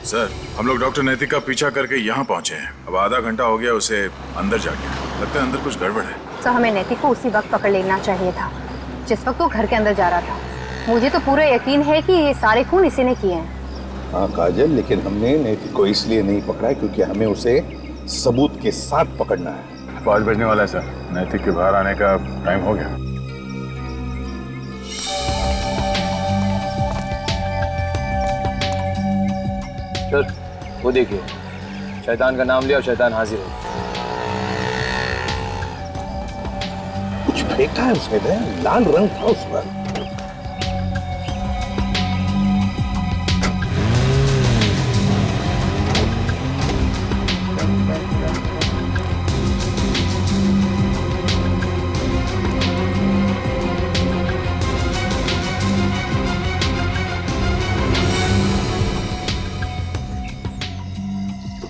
सर, हम लोग डॉक्टर नैतिक का पीछा करके यहाँ पहुँचे हैं। अब आधा घंटा हो गया उसे अंदर जाके, लगता है अंदर कुछ गड़बड़ है। तो हमें नैतिक को उसी वक्त पकड़ लेना चाहिए था जिस वक्त वो घर के अंदर जा रहा था। मुझे तो पूरा यकीन है कि ये सारे खून इसी ने किए हैं। हाँ काजल, लेकिन हमने नैतिक को इसलिए नहीं पकड़ा है क्योंकि हमें उसे सबूत के साथ पकड़ना है। 5 बजने वाला है सर, नैतिक के बाहर आने का टाइम हो गया। सर, वो देखिए, शैतान का नाम लिया और शैतान हाजिर हो। कुछ फेंका है उसने, लाल रंग था उस पर।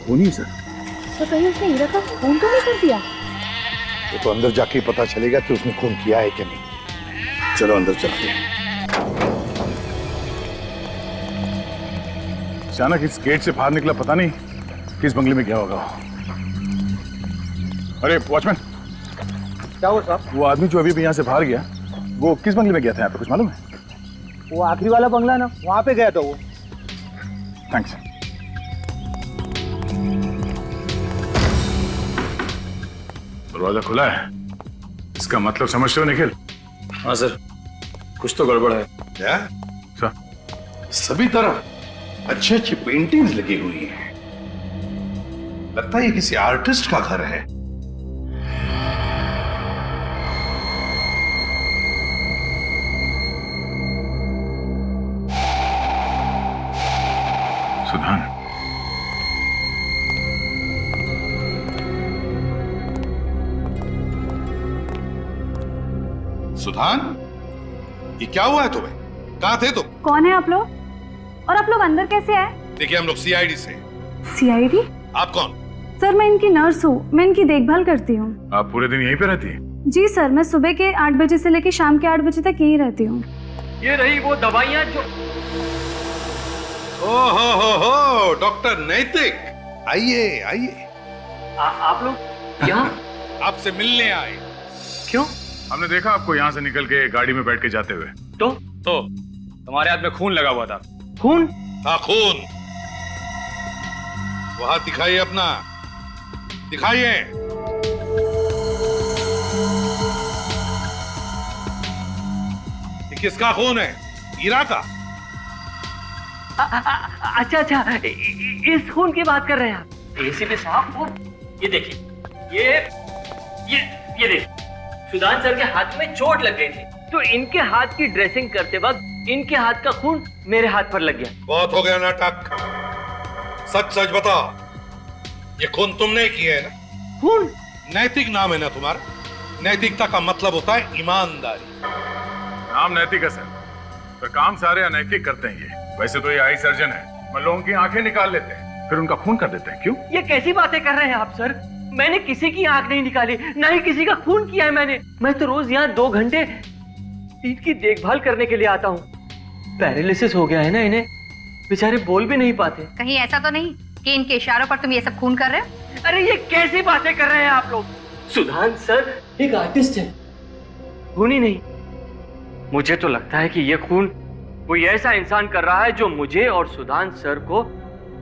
खून ही सर। तो कहीं उसने हीरा का खून तो नहीं कर दिया? वो तो अंदर जाके ही पता चलेगा कि उसने खून किया है कि नहीं। चलो अंदर चलते हैं। अचानक इस गेट से बाहर निकला, पता नहीं किस बंगले में गया होगा। अरे वॉचमैन, क्या हुआ साहब? वो आदमी जो अभी भी यहाँ से बाहर गया, वो किस बंगले में गया था? यहाँ पे कुछ मालूम है? वो आखिरी वाला बंगला ना, वहां पे गया था वो। थैंक्स। दरवाजा खुला है, इसका मतलब समझते हो निखिल? हाँ सर, कुछ तो गड़बड़ है। क्या सर? सभी तरफ अच्छी अच्छी पेंटिंग्स लगी हुई हैं। लगता है ये किसी आर्टिस्ट का घर है। सुधान, सुधान, ये क्या हुआ है तुम्हें? कहाँ थे तुम? कौन है आप लोग? और आप लोग अंदर कैसे आए? देखिए, हम लोग सीआईडी से। सीआईडी? आप कौन? सर मैं इनकी नर्स हूँ, मैं इनकी देखभाल करती हूँ। आप पूरे दिन यहीं पे रहती हैं? जी सर, मैं सुबह के 8 बजे से लेकर शाम के 8 बजे तक यहीं रहती हूँ। ये रही वो दवाइयाँ जो... हो डॉक्टर नैतिक, आइए आइए। आप लोग यहाँ? आपसे मिलने आए। क्यों? हमने देखा आपको यहाँ से निकल के गाड़ी में बैठ के जाते हुए। तो तुम्हारे हाथ में खून लगा हुआ था। खून? हाँ खून। वो हाथ दिखाइए अपना, दिखाइए। ये किसका खून है? हीरा का? अच्छा, इस खून की बात कर रहे हैं आप? एसीपी साहब, वो ये देखिए, ये देखिए, सुधान सर के हाथ में चोट लग गई थी, तो इनके हाथ की ड्रेसिंग करते वक्त इनके हाथ का खून मेरे हाथ पर लग गया। बहुत हो गया नाटक, सच सच बताओ, ये खून तुमने किया है ना? खून? नैतिक नाम है ना तुम्हारा? नैतिकता का मतलब होता है ईमानदारी। नाम नैतिक है सर, पर काम सारे अनैतिक करते हैं ये। वैसे तो ये आई सर्जन है, मैं लोगों की आंखें निकाल लेते हैं, फिर उनका खून कर देते हैं। क्यों? ये कैसी बातें कर रहे हैं आप सर? मैंने किसी की आंख नहीं निकाली, ना ही किसी का खून किया है मैंने। मैं तो रोज यहाँ 2 घंटे इनकी देखभाल करने के लिए आता हूँ। पैरालिसिस हो गया है ना इन्हें, बेचारे बोल भी नहीं पाते। कहीं ऐसा तो नहीं कि इनके इशारों पर तुम ये सब खून कर रहे हो? अरे ये कैसी बातें कर रहे हैं आप लोग? सुधान सर एक आर्टिस्ट है, खून ही नहीं। मुझे तो लगता है कि ये खून कोई ऐसा इंसान कर रहा है जो मुझे और सुधान सर को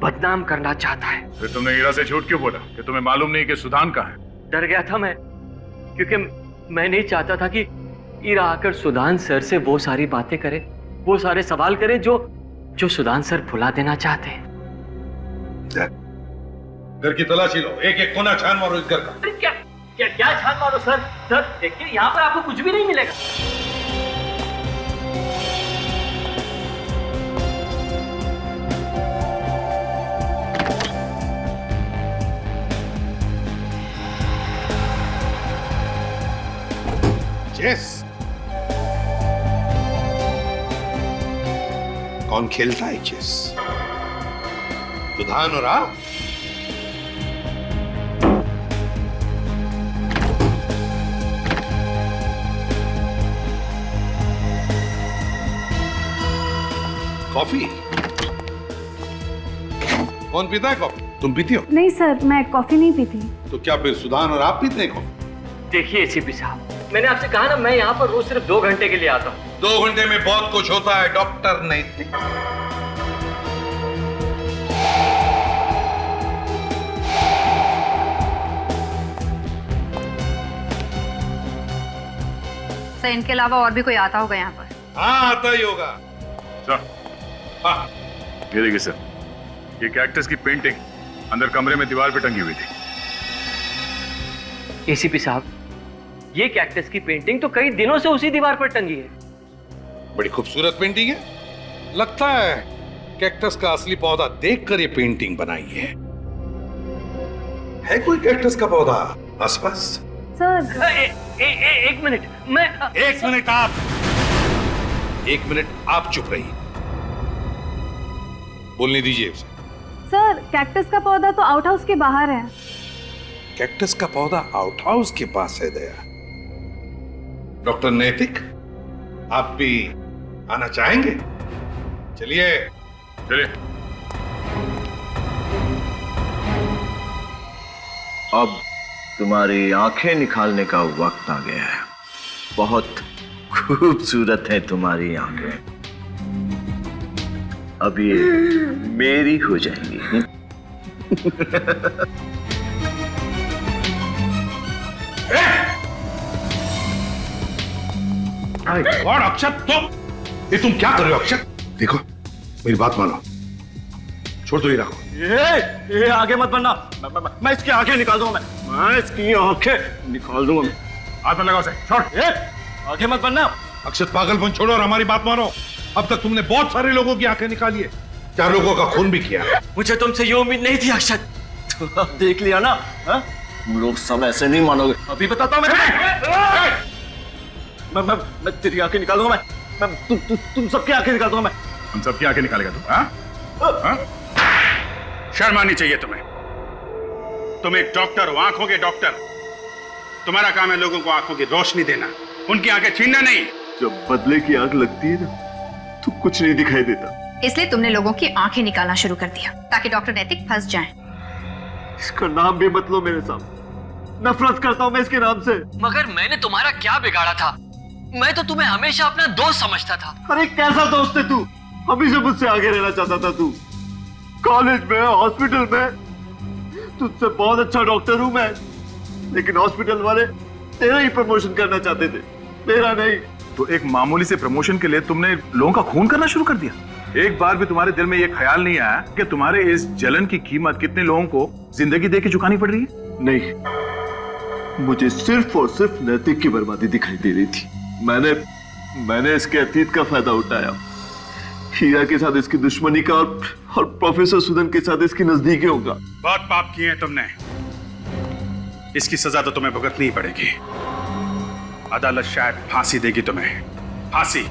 बदनाम करना चाहता है। फिर तुमने हीरा से झूठ क्यों बोला कि तुम्हें मालूम नहीं कि सुधान कहाँ है? डर गया था मैं, क्योंकि मैं नहीं चाहता था कि हीरा आकर सुधान सर से वो सारी बातें करे, वो सारे सवाल करे जो सुधान सर भुला देना चाहते हैं। घर की तलाशी लो, एक एक कोना छान मारो इस घर का। अरे क्या छान मारो सर? सर देखिए, यहाँ पर आपको कुछ भी नहीं मिलेगा। चेस कौन खेलता है चेस? सुधान और आप? कॉफी? कौन पीता है कॉफी? तुम पीती हो? नहीं सर, मैं कॉफी नहीं पीती। तो क्या फिर सुधान और आप पीते हैं कॉफी? देखिए एसीपी साहब, मैंने आपसे कहा ना, मैं यहाँ पर रोज सिर्फ 2 घंटे के लिए आता हूँ। 2 घंटे में बहुत कुछ होता है डॉक्टर नैतिक। सर इनके अलावा और भी कोई आता होगा यहाँ पर? हाँ आता ही होगा। सर, हाँ, ये देखिए सर, ये कैक्टस की पेंटिंग अंदर कमरे में दीवार पे टंगी हुई थी। एसीपी साहब, ये कैक्टस की पेंटिंग तो कई दिनों से उसी दीवार पर टंगी है। बड़ी खूबसूरत पेंटिंग है। लगता है कैक्टस का असली पौधा देखकर ये पेंटिंग बनाई है कोई कैक्टस का पौधा आसपास? सर एक मिनट, मैं 1 मिनट आप 1 मिनट आप चुप रहिए, बोलने दीजिए उसे। सर कैक्टस का पौधा तो आउट हाउस के बाहर है। कैक्टस का पौधा आउट हाउस के पास है दया। डॉक्टर नैतिक, आप भी आना चाहेंगे? चलिए चलिए। अब तुम्हारी आंखें निकालने का वक्त आ गया है। बहुत खूबसूरत है तुम्हारी आंखें, अब ये मेरी हो जाएंगी। और अक्षत, ये तुम क्या कर रहे हो अक्षत? देखो मेरी बात मानो, छोड़ दो ये रखो। ये आगे मत बढ़ना, मैं इसकी आंखें निकाल दूंगा, मैं इसकी आंखें निकाल दूंगा। हाथ में लगाओ से, छोड़। आगे मत बढ़ना। अक्षत पागलपन छोड़ो और हमारी बात मानो। अब तक तुमने बहुत सारे लोगों की आंखें निकाली है, 4 लोगों का खून भी किया है। मुझे तुमसे ये उम्मीद नहीं थी अक्षत, तो अब देख लिया ना, हा? तुम लोग सब ऐसे नहीं मानोगे। अभी बताता हूं मैं तेरी आंखें निकाल दूंगा, मैं तुम सबकी आंखें निकाल दूंगा। हम सबकी आंखें निकालेगा तू? हाँ? शर्म आनी चाहिए तुम्हें। तुम एक डॉक्टर हो, आंखों के डॉक्टर। तुम्हारा काम है लोगों को आंखों की रोशनी देना, उनकी आंखें छीनना नहीं। जब बदले की आंख लगती है ना, तो कुछ नहीं दिखाई देता। इसलिए तुमने लोगों की आंखें निकालना शुरू कर दिया ताकि डॉक्टर नैतिक फंस जाएं। इसका नाम भी मत लो मेरे सामने, नफरत करता हूं मैं इसके नाम से। मगर मैंने तुम्हारा क्या बिगाड़ा था? मैं तो तुम्हें हमेशा अपना दोस्त समझता था। अरे कैसा दोस्त है तू? हमेशा मुझसे आगे रहना चाहता था तू। कॉलेज में, हॉस्पिटल में तुझसे बहुत अच्छा डॉक्टर हूं मैं, लेकिन हॉस्पिटल वाले तेरा ही प्रमोशन करना चाहते थे, मेरा नहीं। तो एक मामूली से प्रमोशन के लिए तुमने लोगों का खून करना शुरू कर दिया। एक बार भी तुम्हारे दिल में यह ख्याल नहीं आया कि तुम्हारे इस जलन की कीमत कितने लोगों को जिंदगी दे के चुकानी पड़ रही है? नहीं, मुझे सिर्फ और सिर्फ नैतिक की बर्बादी दिखाई दे रही थी। मैंने इसके अतीत का फायदा उठाया, हीरा के साथ इसकी दुश्मनी का और प्रोफेसर सुदन के साथ इसकी नजदीकियों का। बहुत पाप किए हैं तुमने, इसकी सजा तो तुम्हें भुगतनी ही पड़ेगी। अदालत शायद फांसी देगी तुम्हें, फांसी।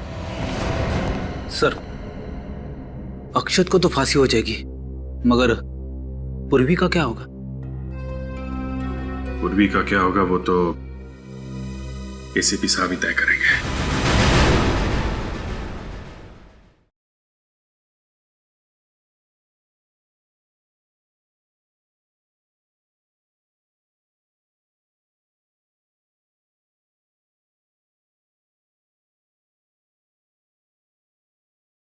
सर, अक्षत को तो फांसी हो जाएगी, मगर पूर्वी का क्या होगा? पूर्वी का क्या होगा वो तो एसीपी साहब ही तय करेंगे।